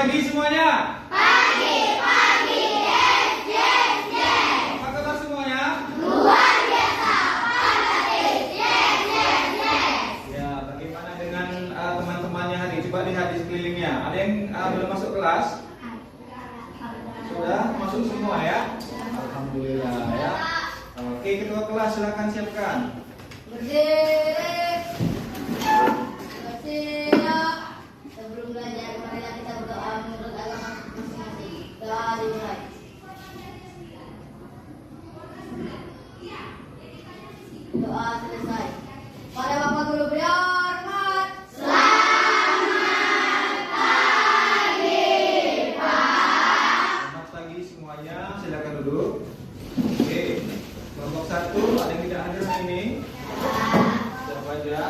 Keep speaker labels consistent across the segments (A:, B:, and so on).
A: pagi semuanya.
B: Pagi, yes, yes, yes.
A: Apa kabar semuanya?
B: Luar biasa, fantastis, yes, yes, yes.
A: Ya, bagaimana dengan teman-temannya hari? Coba lihat di sekelilingnya. Ada yang belum masuk kelas? Sudah masuk semua ya? Alhamdulillah ya. Oke, ketua kelas silakan siapkan.
B: Berdiri. Bersiap. Sebelum belajar, marilah kita berdoa menurut agama masing-masing. Doa dimulai. Doa selesai. Pada Bapak Guru berhormat.
A: Selamat pagi semuanya, silakan duduk. Oke, kelompok 1 ada yang tidak hadir hari ini? Siapa aja?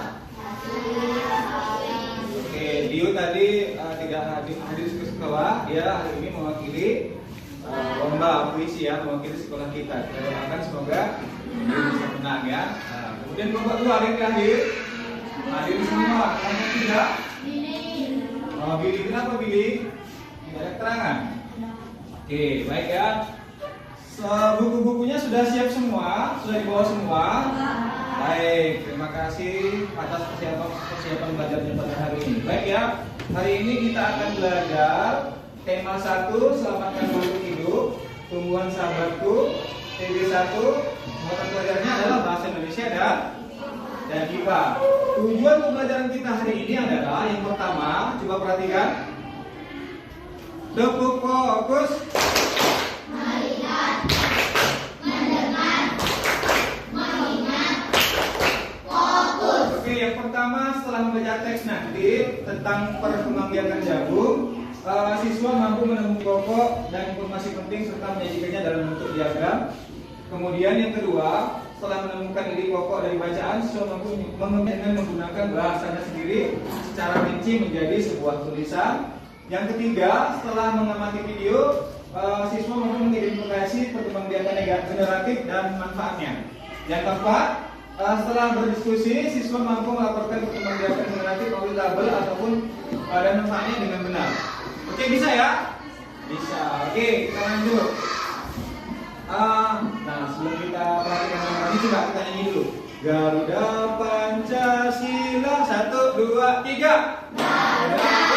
A: Oke, Dio tadi tidak hadir ke sekolah. Dia hari ini mewakili lomba puisi ya, mewakili sekolah kita. Kita doakan semoga dia bisa menang ya. Kemudian kelompok 2 ada yang tidak hadir? Hadir semua. Kelompok 3? Billy, kenapa Billy? Tidak ada keterangan. Oke, baik ya. Buku-bukunya sudah siap semua, sudah dibawa semua. Baik, terima kasih atas persiapan belajarnya pada hari ini. Baik ya, hari ini kita akan belajar tema 1, selamatkan makhluk hidup, tumbuhan sahabatku. TB 1, mata pelajarannya adalah bahasa Indonesia dan IPA. Tujuan pembelajaran kita hari ini adalah yang pertama, coba perhatikan. Tepuk fokus.
B: Melihat, mendengar, mengingat, fokus.
A: Oke, yang pertama setelah membaca teks nanti tentang perkembangbiakan jagung, siswa mampu menemukan pokok dan informasi penting serta menyajikannya dalam bentuk diagram. Kemudian yang kedua, setelah menemukan ide pokok dari bacaan, siswa mampu dengan menggunakan bahasanya sendiri secara rinci menjadi sebuah tulisan. Yang ketiga, setelah mengamati video, siswa mampu mengidentifikasi perkembangbiakan generatif dan manfaatnya. Yang keempat, setelah berdiskusi, siswa mampu melaporkan perkembangbiakan generatif melalui tabel ataupun dan manfaatnya dengan benar. Oke, bisa ya? Bisa. Oke, kita lanjut. Nah, sebelum kita perhatikan ini, coba kita nyanyi dulu. Garuda Pancasila, 1, 2, 3. Garuda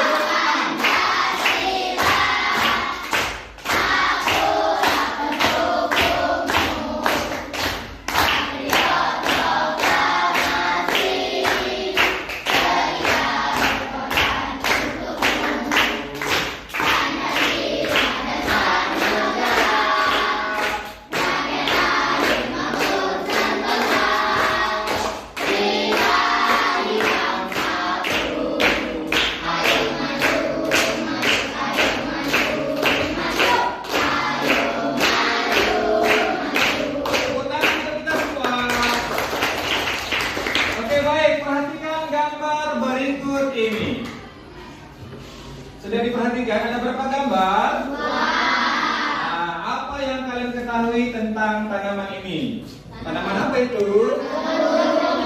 A: ini. Sudah diperhatikan ada berapa gambar? Nah, apa yang kalian ketahui tentang tanaman ini? Tanaman apa itu?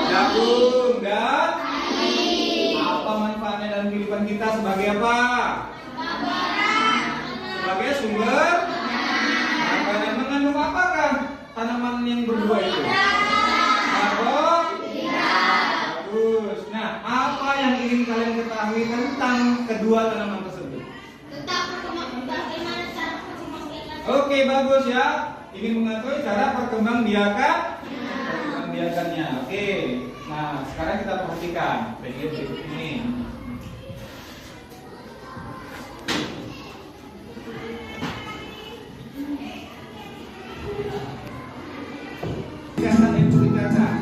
A: Jagung dan apa manfaatnya dalam kehidupan kita sebagai apa? Sebagai sumber makanan. Mengandung apakah tanaman yang berdua itu? Karbon. Bagus. Nah, apa yang ingin kalian ketahui tentang kedua tanaman tersebut?
B: Tentang bagaimana cara perkembangbiakan.
A: Oke, bagus ya. Ingin mengetahui cara perkembangbiakannya. Oke. Nah, sekarang kita perhatikan bagian berikut ini. Kelihatan yang perlu dicatat.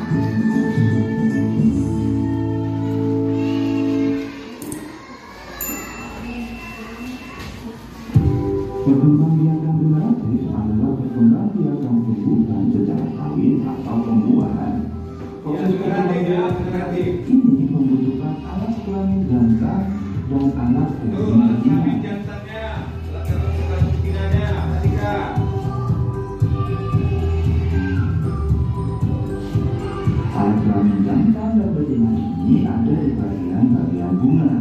C: Perkembangbiakan generatif adalah perkembangbiakan tumbuhan secara kawin atau pembuahan. Proses
A: generatif.
C: ini membutuhkan alat kelamin jantan dan alat kelamin betina.
A: Jantannya, alat betinanya, perhatikan.
C: Alat kelamin jantan dan betina ini ada di bagian bunga.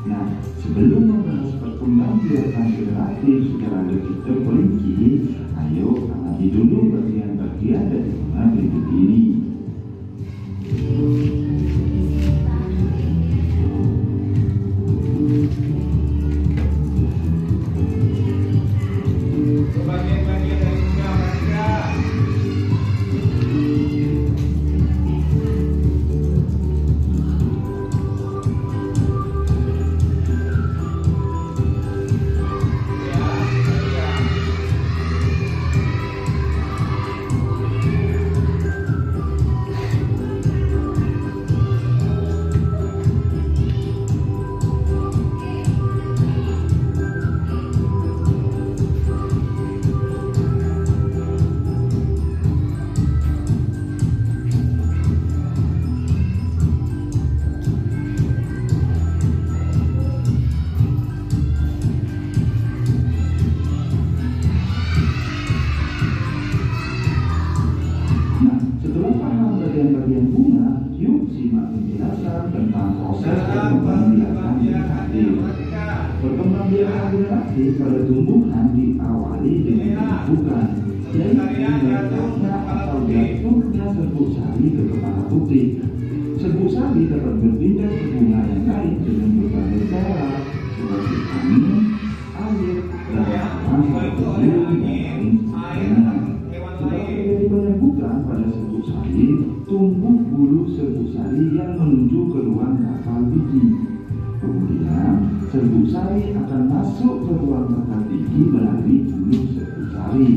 C: Nah, sebelum membahas berkembang biakan generatif secara lebih terperinci, ayo amati dulu bagian-bagian dari bunga berikut ini.
A: Bagian-bagian dari bunga perhatikan.
C: Bagian bunga, yuk simak penjelasan tentang proses perkembangbiakan generatif. Perkembangbiakan generatif pada tumbuhan diawali dengan pembentukan, yaitu meletaknya atau jatuhnya serbuk sari ke kepala putih. Serbuk sari dapat berpindah ke bunga yang lain dengan berbagai cara, seperti angin, air, dan sebagai terjadi penyembuhan pada serbuk sari, tumbuh bulu serbuk sari yang menuju ke ruang bakal biji. Kemudian, serbuk sari akan masuk ke ruang bakal biji melalui bulu serbuk sari.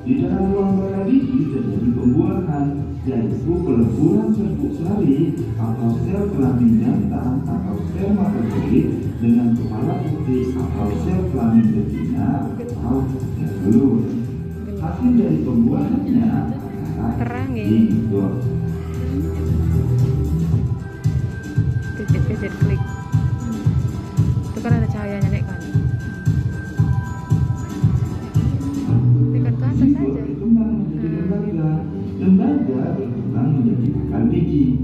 C: Di dalam ruang bakal biji terjadi pembuahan, yaitu peleburan serbuk sari atau sel kelamin jantan atau spermatozoid dengan kepala putih atau sel kelamin betina atau sel telur. Hasil dari pembuahannya adalah zigot.
D: Klik klik. Itu kan ada cahayanya naik kan. Tekan ke atas
C: Zigot
D: saja.
C: berkembang menjadi lembaga. Lembaga berkembang menjadi bakal biji.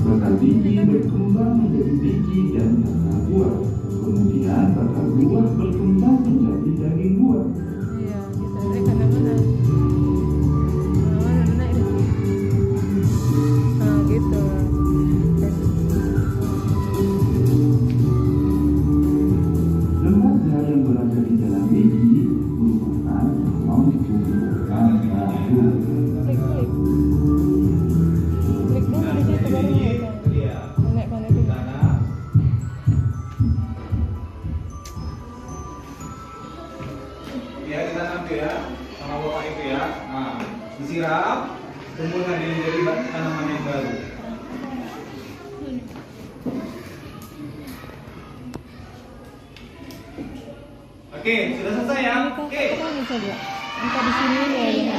C: Bakal biji berkembang menjadi biji dan bakal buah. Kemudian bakal buah berkembang menjadi daging buah.
D: Iya, kita naik kanan mana? Mana naik dah. Nah, gitu.
C: Lembaga yang berada di dalam biji merupakan kolom tumbuhan baru.
D: Klik klik. Klik dulu di situ baru naik kan. Naik kan itu.
A: Ya, ditanam tuh ya, sama bapak itu ya. Nah, disiram, tumbuhkan ini jadi tanaman yang baru. Oke, sudah selesai ya? Oke.
D: Kita lagi coba. Entah di sini ya.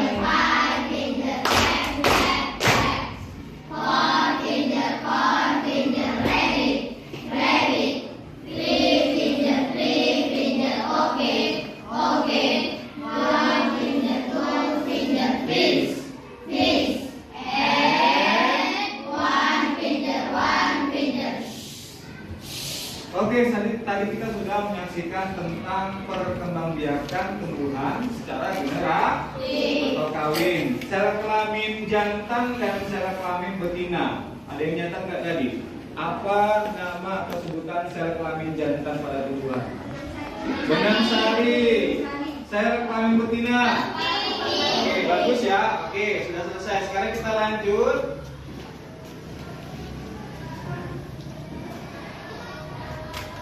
A: Oke, tadi kita sudah menyaksikan tentang perkembangbiakan tumbuhan secara generatif atau kawin, sel kelamin jantan dan sel kelamin betina. Ada yang nyata nggak tadi? Apa nama atau sebutan sel kelamin jantan pada tumbuhan? Benang sari. Sel kelamin betina. Oke, bagus ya. Oke, sudah selesai. Sekarang kita lanjut.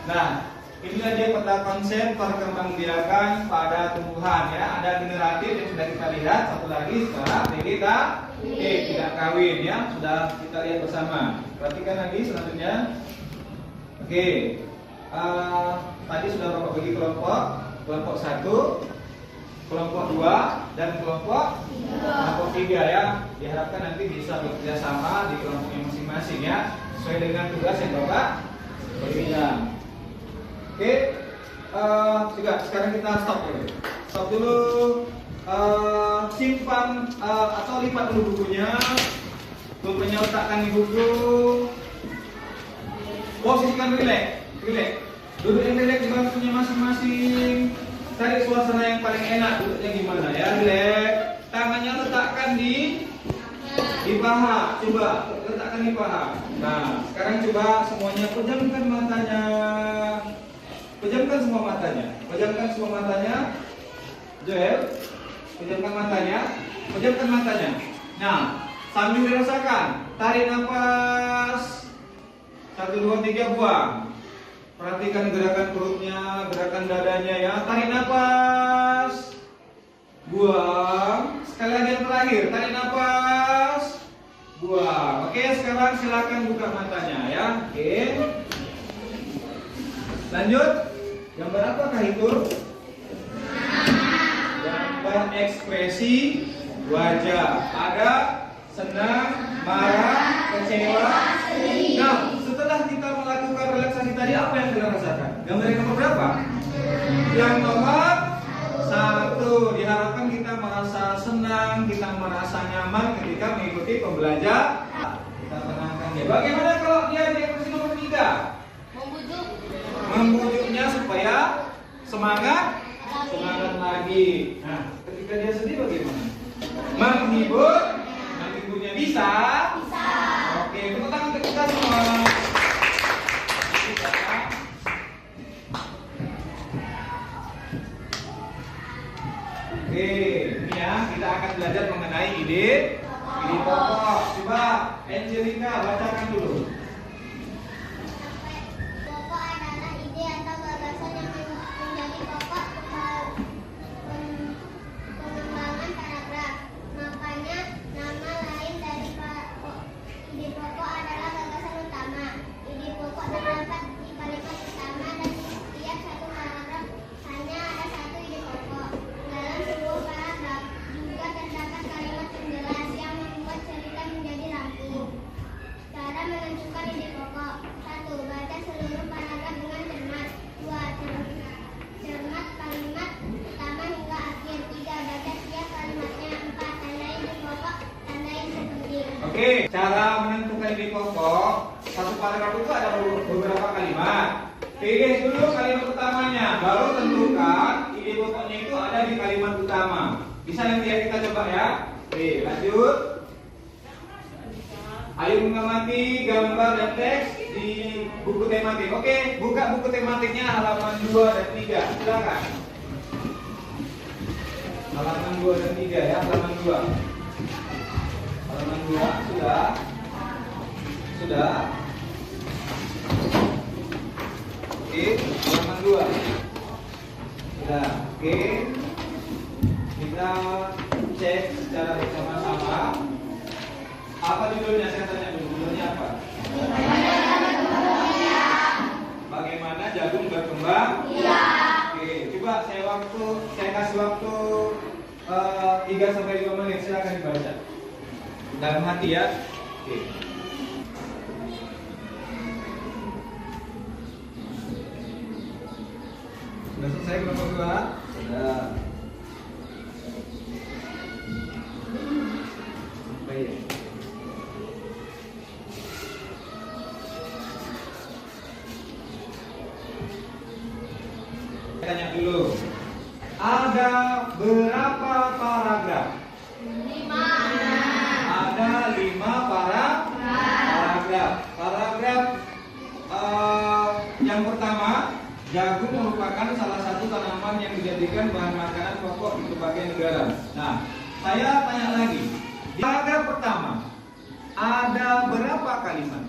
A: Nah, inilah dia peta konsep perkembangbiakan pada tumbuhan ya. Ada generatif yang sudah kita lihat, satu lagi sekarang tidak kawin ya. Sudah kita lihat bersama. Perhatikan lagi selanjutnya. Oke, tadi sudah Bapak bagi kelompok 1, kelompok 2 dan kelompok 3 ya. Diharapkan nanti bisa bekerja sama di kelompoknya masing-masing ya, sesuai dengan tugas yang Bapak berikan. Oke, juga sekarang kita stop dulu, simpan atau lipat dulu bukunya. Pulpennya letakkan di buku. Posisikan rileks. Duduk yang rileks di bangkunya masing-masing. Cari suasana yang paling enak. Duduknya gimana ya? Rileks. Tangannya letakkan di paha. Coba letakkan di paha. Nah, sekarang coba semuanya pejamkan matanya. Pejamkan semua matanya. Joel, pejamkan matanya. Nah, sambil dirasakan, tarik nafas. 1, 2, 3, buang. Perhatikan gerakan perutnya, gerakan dadanya ya. Tarik nafas. Buang. Sekali lagi yang terakhir, tarik nafas. Buang. Oke, sekarang silakan buka matanya ya. Oke. Lanjut. Gambar apakah itu? Gambar ekspresi wajah. Ada senang, marah, kecewa. Nah, setelah kita melakukan relaksasi tadi, apa yang kita rasakan? Gambar yang nomor berapa? Yang nomor 1. Diharapkan kita merasa senang, kita merasa nyaman ketika mengikuti pembelajaran. Kita tenangkan dia. Bagaimana kalau dia di ekspresi nomor 3? Membujuknya supaya semangat lagi. Nah, ketika dia sedih bagaimana? Menghiburnya bisa. Oke, tepuk tangan untuk kita semua. Oke, ini ya, kita akan belajar mengenai ide pokok. Coba Angelica bacakan dulu.
B: Pokok adalah ide atau gagasan yang menjadi pokok pengembangan paragraf. Makanya nama lain dari ide pokok adalah gagasan utama. Ide pokok terdapat di kalimat pertama dan di setiap satu paragraf hanya ada satu ide pokok. Dalam sebuah paragraf juga terdapat kalimat penjelas yang membuat cerita menjadi rampung. Cara menentukan ide pokok: 1. Baca seluruh paragraf dengan cermat. 2. Cermat kalimat pertama hingga akhir. 3. Baca setiap kalimatnya. 4. Tandai ide pokok, tandai sepenting.
A: Oke, cara menentukan ide pokok. Satu paragraf itu ada beberapa kalimat. Pilih dulu kalimat utamanya, baru tentukan ide pokoknya itu ada di kalimat utama. Bisa nanti ya kita coba ya. Oke, lanjut. Ayo mengamati gambar dan teks di buku tematik. Oke, buka buku tematiknya halaman 2 dan 3. Silakan. Halaman 2 dan 3 ya, halaman 2. Halaman 2 sudah. Oke, halaman 2. Sudah. Oke. Kita cek secara bersama-sama. Apa judulnya? Saya tanya dulu. Judulnya apa? Bagaimana jagung berkembang? Iya. Oke, coba saya kasih waktu 3 sampai 5 menit. Silakan dibaca. Dalam hati ya. Oke. Sudah selesai kelompok 2? Sudah. Baik. Tanya dulu. Ada berapa paragraf?
B: 5.
A: Ada 5 paragraf. Paragraf yang pertama, jagung merupakan salah satu tanaman yang dijadikan bahan makanan pokok di berbagai negara. Nah, saya tanya lagi. Di paragraf pertama, ada berapa kalimat?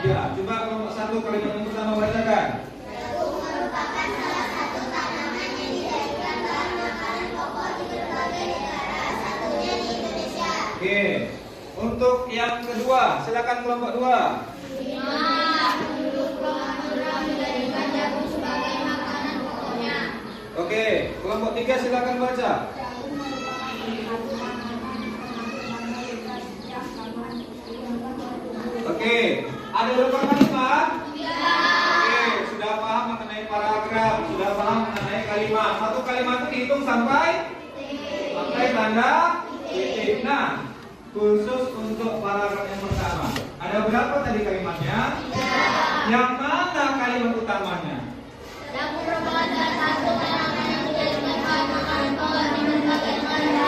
A: 3. Coba kelompok 1 kalimat yang pertama bacakan.
B: Jagung merupakan salah satu tanaman yang dijadikan bahan makanan pokok di berbagai negara, satunya di Indonesia.
A: Oke. Untuk yang kedua, silakan kelompok 2.
B: 5. Penduduk Rohingya menjadikan jagung sebagai makanan pokoknya.
A: Oke, kelompok 3 silakan baca. Oke, ada berapa kalimat?
B: 3.
A: Oke, sudah paham mengenai paragraf, sudah paham mengenai kalimat. Satu kalimat itu dihitung sampai tanda titik. Nah, khusus untuk paragraf yang pertama. Ada berapa tadi kalimatnya? Yang mana kalimat utamanya?
B: Dapur merupakan salah satu tanaman yang dijadikan bahan makanan pokok di berbagai negara.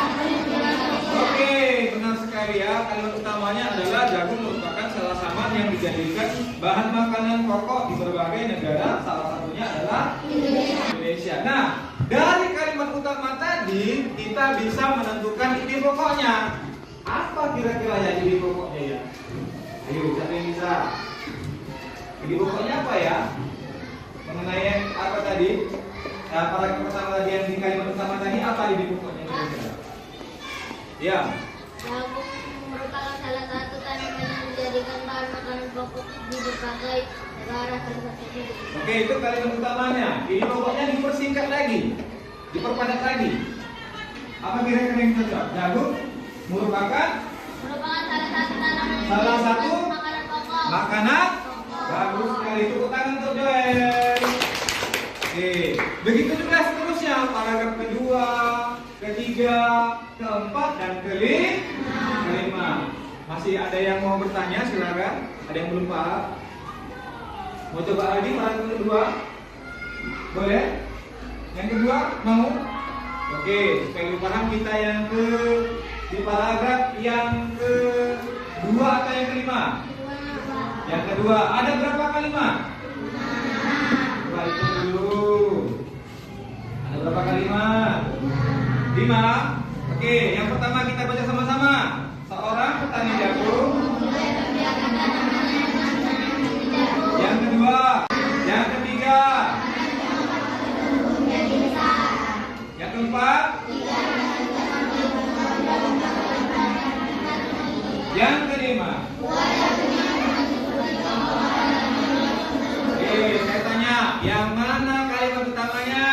A: Oke, benar sekali ya. Kalimat utamanya adalah jagung merupakan salah satu yang dijadikan bahan makanan pokok di berbagai negara. Salah satunya adalah Indonesia. Nah, dari kalimat utama tadi kita bisa menentukan ide pokoknya. Apa kira-kira ya ide pokoknya ya? Ayo, siapa yang bisa? Ide pokoknya apa ya? Mengenai apa tadi? Nah, paragraf pertama tadi yang di kalimat utama tadi apa ide pokoknya kira-kira? Ya.
B: Jagung merupakan salah satu tanaman yang dijadikan bahan makanan pokok di berbagai negara.
A: Oke, itu kalimat utamanya. Ide pokoknya dipersingkat lagi, diperpadat lagi. Apa kira-kira yang cocok? Jagung merupakan
B: Salah satu tanaman yang
A: salah
B: dijadikan
A: satu
B: makanan pokok.
A: makanan. Bagus sekali, tepuk tangan untuk Joel. Oke, begitu juga seterusnya paragraf kedua, ketiga, keempat, dan kelima. Masih ada yang mau bertanya? Silakan. Ada yang belum paham? Mau coba lagi paragraf kedua? Boleh? Yang kedua mau? Oke, supaya lebih paham kita yang di paragraf yang kedua atau yang kelima? Yang kedua, ada berapa kalimat? Coba hitung dulu. Ada berapa kalimat? 5. Oke, yang pertama kita baca sama-sama. Seorang petani jagung. Yang kedua, yang ketiga, yang keempat, yang kelima. Oke, saya tanya, yang mana kalimat utamanya?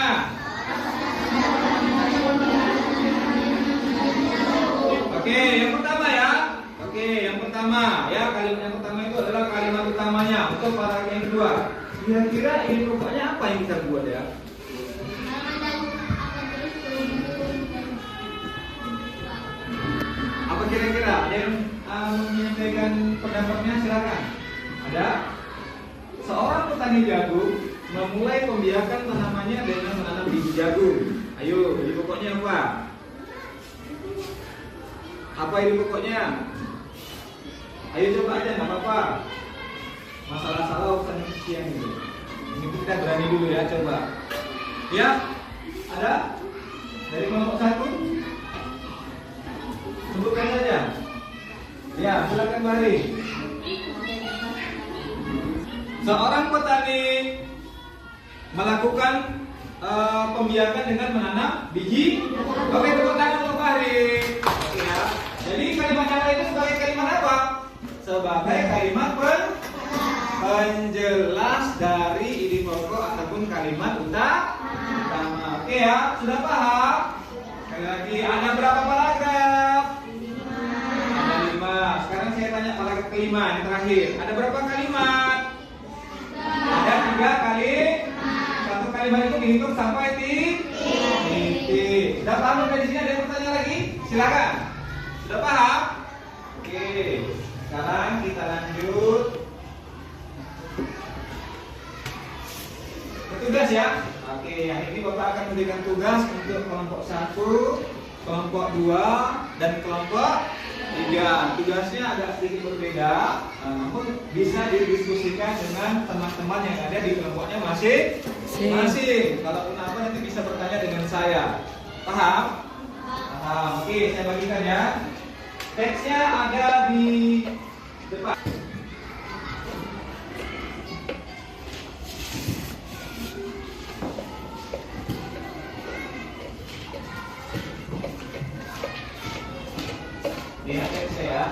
A: Oke, yang pertama ya. Oke, yang pertama ya, kalimat yang pertama itu adalah kalimat utamanya untuk paragraf yang kedua. Kira-kira ini pokoknya apa yang kita buat ya? Apa kira-kira? Ada yang menyampaikan pendapatnya? Silakan. Ada? Seorang petani jagung memulai pembiakan tanamannya dengan menanam biji jagung. Ayo, biji pokoknya apa? Apa ini pokoknya? Ayo coba aja, nggak apa-apa. Masalah-salah urusan siang ini. Ini kita berani dulu ya, coba. Ya, ada? Dari kelompok 1? Sebutkan saja. Ya, silakan Bari. Seorang petani melakukan pembiakan dengan menanam biji. Oke, tepuk tangan untuk Bari. Oke ya. Jadi kalimat yang lain itu sebagai kalimat apa? Sebagai kalimat penjelas dari ide pokok ataupun kalimat utama. Oke ya, sudah paham? Sekali lagi, ada berapa paragraf? Ada 5. Sekarang saya tanya paragraf kelima, yang terakhir. Ada berapa kalimat? Ada 3 kali. Satu kalimat itu dihitung sampai titik. Sudah paham sampai di sini? Ada yang bertanya lagi? Silakan. Sudah paham? Oke. Sekarang kita lanjut. Tugas ya. Oke, hari ini Bapak akan memberikan tugas untuk kelompok 1, kelompok 2, dan kelompok 3. Tugasnya agak sedikit berbeda, namun bisa didiskusikan dengan teman-teman yang ada di kelompoknya masing-masing. Kalau kenapa nanti bisa bertanya dengan saya. Paham? Paham. Oke, saya bagikan ya. Teksnya ada di depan. Lihat teksnya ya.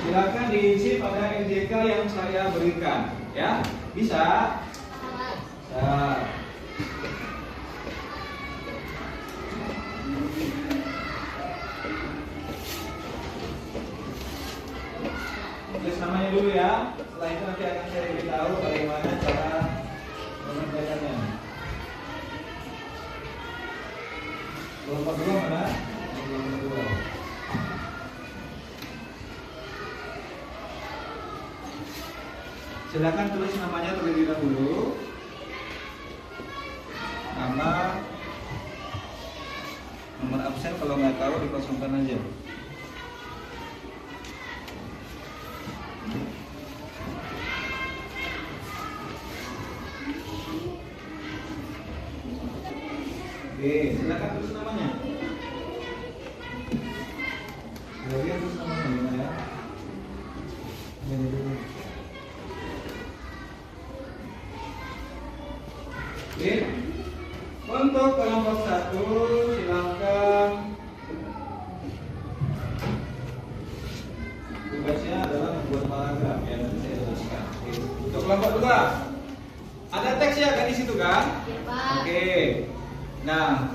A: Silakan diisi pada NJK yang saya berikan, ya. Bisa? Bisa. Tulis namanya dulu ya. Setelah itu nanti akan saya beritahu bagaimana cara mengerjakannya. Kelompok 2 mana? Kelompok 2. Silakan tulis namanya terlebih dahulu. Nama, nomor absen kalau nggak tahu dikosongkan aja. Oke, silakan tulis namanya. Gloria tulis namanya gimana ya? Ini dulu. Oke. Untuk kelompok 1 silakan tugasnya adalah membuat paragraf ya, nanti saya jelaskan. Oke. Untuk kelompok 2 ada teks ya kan di situ kan?
B: Ya, Pak.
A: Oke. Nah,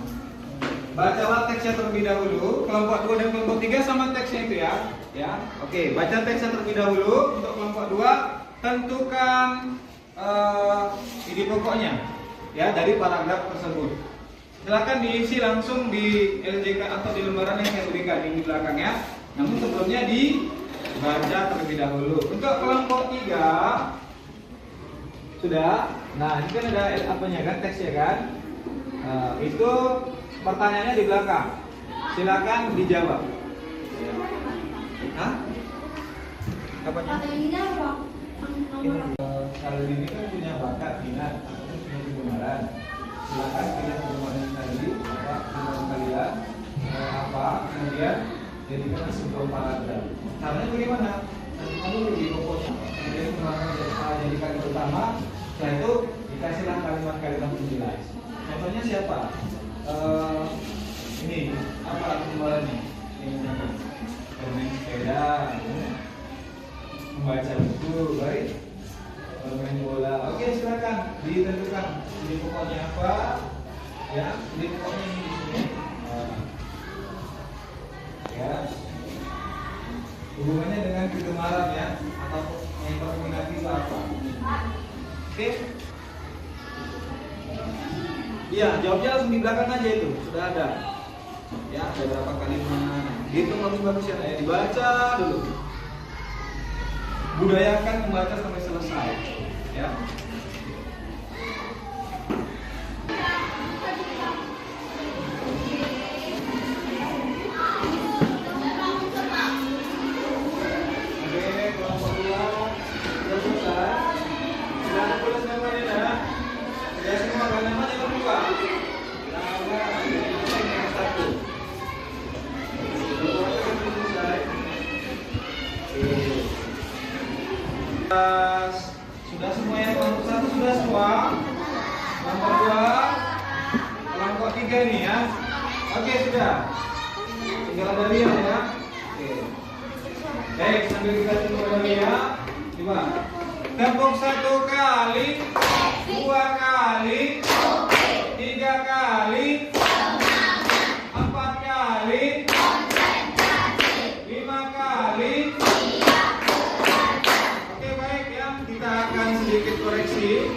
A: bacalah teksnya terlebih dahulu. Kelompok 2 dan kelompok 3 sama teksnya itu ya. Ya. Oke, baca teksnya terlebih dahulu. Untuk kelompok 2 tentukan ide pokoknya ya dari paragraf tersebut. Silakan diisi langsung di LJK atau di lembaran yang saya berikan di belakangnya. Namun sebelumnya dibaca terlebih dahulu. Untuk kelompok 3 sudah. Nah, ini kan ada apanya kan, teksnya kan. Itu pertanyaannya di belakang. Silakan dijawab. Hah? Apanya? Kalian ini kan punya bakat, minat, punya kegemaran. Silakan kalian kegemaran tadi, kegemaran kalian apa, kemudian jadikan sebuah paragraf. Caranya bagaimana? Kamu lebih pokoknya, kemudian jadikan yang utama. Setelah itu dikasihlah kalimat-kalimat penjelas. Contohnya siapa? Ini apa kegemarannya? Bermain sepeda, membaca buku, baik. Bermain bola. Oke, silakan ditentukan ide pokoknya apa, ya. Ide pokoknya ini di sini. Ya. Hubungannya dengan kegemaran ya, atau yang berminat itu apa? Oke. Iya, jawabnya langsung di belakang aja itu, sudah ada. Ya, ada berapa kalimat. Hitung bagus ya, dibaca dulu. Budayakan membaca sampai selesai. Ya. Oke, kelompok 2 sudah selesai. Sudah tulis namanya ya. Ya semua kan namanya berdua. Nama yang 1. Sudah semua yang kelompok 1 sudah semua. Kelompok 2, kelompok 3 ini ya. Oke, sudah. Tinggal ada Lia ya. Oke. Baik, sambil kita tunggu ada Lia. Coba. Tepuk 1 kali, 2 kali, 3 kali, 4 kali, 5 kali. Oke, baik ya, kita akan sedikit koreksi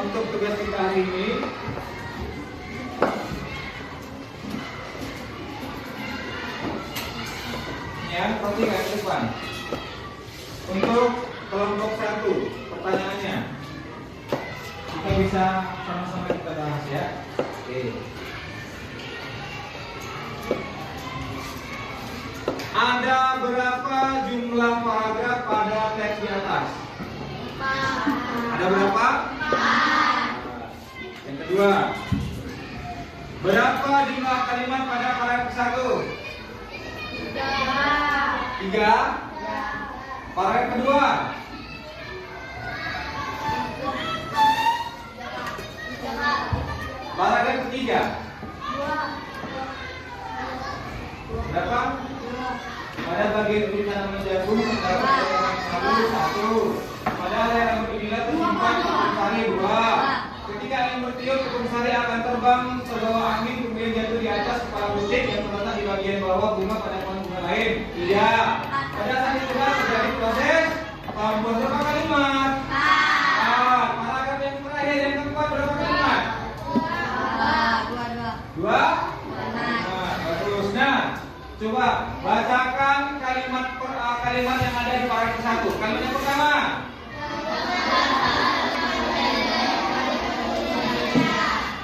A: untuk tugas kita hari ini. Ya, perhatikan ke depan. Untuk kelompok 1, pertanyaannya kita bisa sama-sama kita bahas ya. Oke. Ada berapa jumlah paragraf pada teks di atas? 4. Ada berapa? 4. Yang kedua, berapa jumlah kalimat pada paragraf 1? 3. Paragraf kedua? 3. Paragraf ketiga? 2. Berapa? Pada bagian tulisan menjagung terdapat 1. Pada layar inilah tersimpan tepung sari 2. Ketika angin bertiup, tepung sari akan terbang terbawa angin kemudian jatuh di atas kepala butik yang terletak di bagian bawah bunga pada pohon bunga lain. Tidak. Pada saat itulah terjadi proses membuat berapa kalimat? 4. Paragraf yang terakhir yang keempat berapa kalimat? 2. Coba bacakan kalimat yang ada di paragraf 1. Kalimat yang pertama.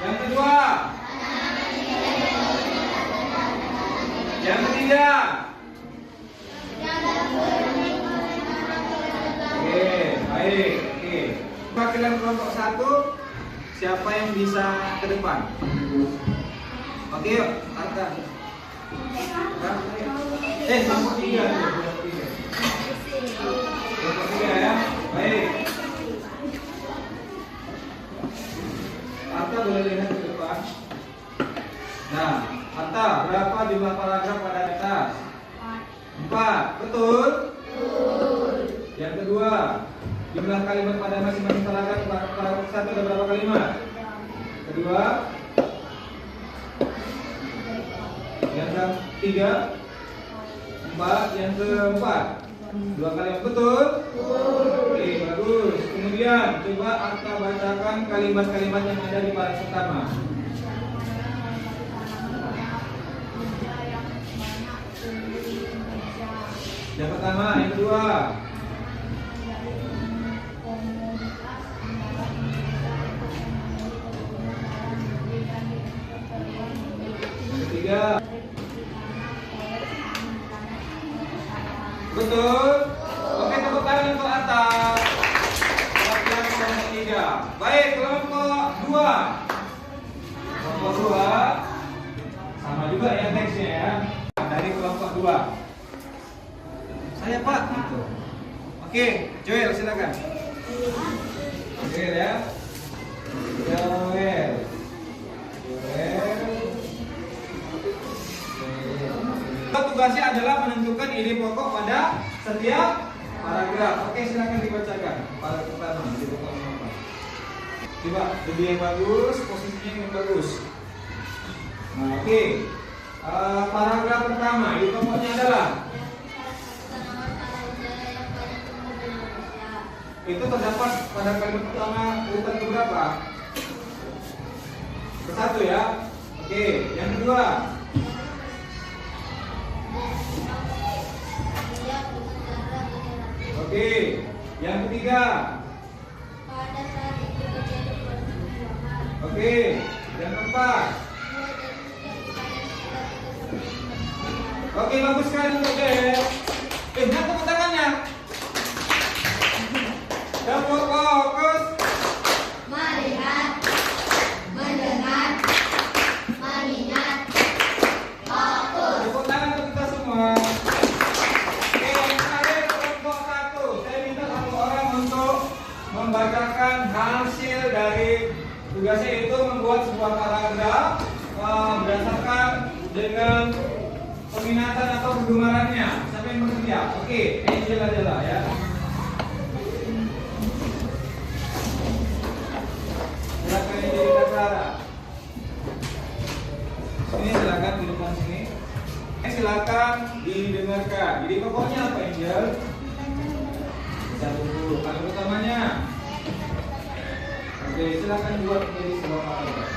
A: Yang kedua. Yang ketiga. Oke, baik. Oke. Perwakilan kelompok 1, siapa yang bisa ke depan? Oke, yuk, Arta. Kelompok 3. Kelompok 3 ya. Baik. Arta boleh lihat ke depan. Nah, Arta, berapa jumlah paragraf pada atas? 4. Betul? Yang kedua, jumlah kalimat pada masing-masing paragraf 1 ada berapa kalimat? Kedua. Yang ketiga. 4. Yang keempat. 2 kalimat. Betul? Oke, bagus. Kemudian coba Arta bacakan kalimat-kalimat yang ada di paragraf pertama. Yang pertama, yang kedua. Yang ketiga. Betul? Oke, tepuk tangan untuk atas. Kelompok 3. Baik, kelompok 2. Kelompok 2 sama juga ya teksnya ya. Dari kelompok 2. Saya Pak gitu. Oke, Joel silakan. Joel ya. Joel. Tugasnya adalah menentukan ide pokok pada setiap paragraf. Oke, silakan dibacakan. Paragraf pertama, ide pokok apa? Coba lebih yang bagus, posisinya yang bagus. Nah, oke. Paragraf pertama, ide pokoknya adalah itu terdapat pada kalimat pertama urutan keberapa? Ke-1 ya. Oke, yang kedua. Oke, yang ketiga. Oke, yang keempat. Oke, bagus sekali untuk Del. Tepuk tangannya. Dapur fokus.
B: Melihat, mendengar, mengingat, fokus.
A: Tepuk tangan untuk kita semua. Oke, yang terakhir kelompok 1. Saya minta 1 orang untuk membacakan hasil dari tugasnya, itu membuat sebuah paragraf berdasarkan dengan peminatan atau kegemarannya. Siapa yang bekerja? Oke, ini jela-jela ya. Silakan yang jadi Kak. Ini silakan di depan sini. Silakan didengarkan. Jadi pokoknya apa, Angel? Baca dulu. Kalimat utamanya. Oke, silakan buat menjadi sebuah paragraf.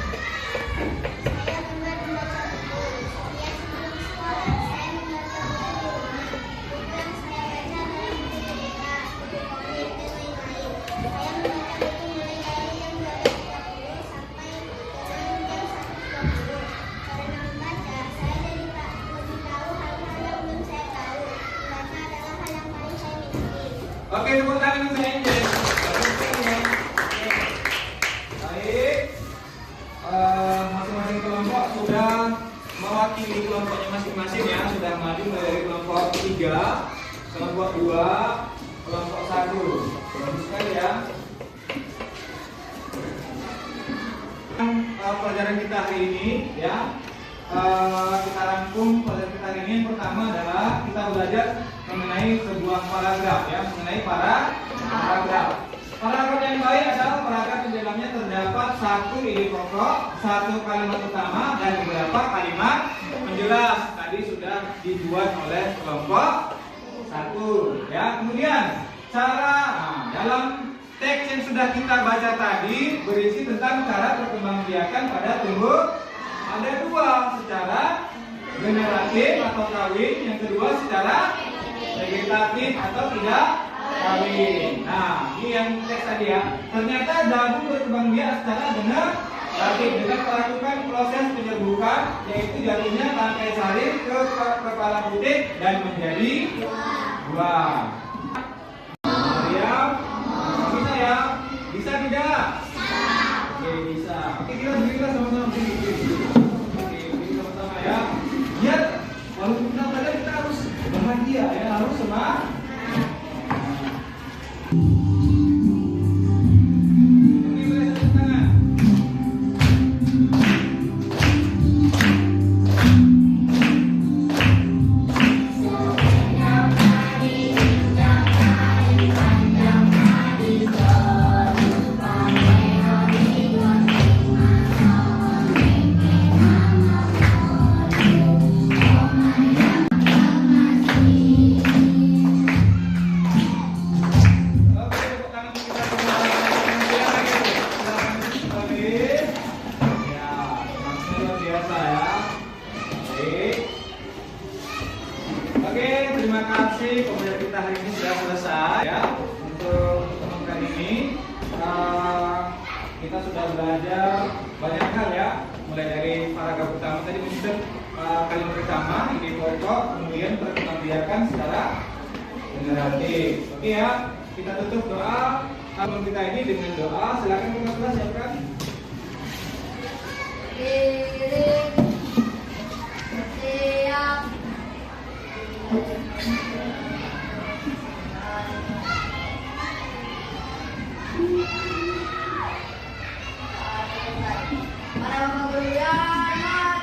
B: Saya gemar membaca buku. Setiap sebelum sekolah, saya membaca buku di rumah. Buku yang saya baca adalah buku cerita, buku komik, dan lain-lain. Saya membaca buku mulai dari jam 12.30 sampai dengan jam 1.20. Karena membaca, saya jadi lebih tahu hal-hal yang belum saya tahu. Membaca adalah hal yang paling saya miliki.
A: Oke, tepuk tangan untuk Angel. Baik. Masing-masing kelompok sudah mewakili kelompoknya masing-masing ya, sudah maju dari kelompok 3, kelompok 2, kelompok 1. Bagus sekali ya. Pelajaran kita hari ini ya, kita rangkum pelajaran kita hari ini. Yang pertama adalah kita belajar mengenai sebuah paragraf ya, mengenai paragraf. Paragraf yang baik adalah paragraf di dalamnya terdapat 1 ide pokok, 1 kalimat utama, dan beberapa kalimat penjelas. Tadi sudah dibuat oleh kelompok 1 ya. Kemudian cara dalam teks yang sudah kita baca tadi berisi tentang cara perkembangbiakan pada tumbuh ada 2 secara generatif atau kawin, yang kedua secara vegetatif atau tidak kawin. Nah, ini yang teks tadi ya. Ternyata jagung berkembang biak secara generatif dengan melakukan proses penyerbukan, yaitu jatuhnya tangkai sari ke kepala putih dan menjadi buah. Siap? Bisa ya? Bisa tidak? Oke, bisa. Oke, kita berilah sama-sama. Oke, beri sama-sama ya. Biar walaupun kita kadang kita harus bahagia ya, harus semangat. Oke, boleh satu tangan. Oke, terima kasih. Pembelajaran kita hari ini sudah selesai ya. Untuk teman ini kita sudah belajar banyak hal ya. Mulai dari paragraf pertama tadi menyebut kalimat pertama ide pokok, kemudian perkembangbiakan secara generatif. Oke ya, kita tutup doa album kita ini dengan doa. Silakan kelas siapkan.
B: Siap. Para pembelajaran.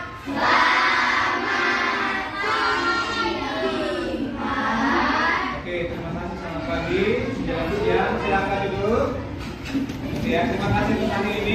A: Oke, terima kasih, selamat pagi. Sudah lanjut ya, silakan duduk. Oke ya, terima kasih untuk hari ini.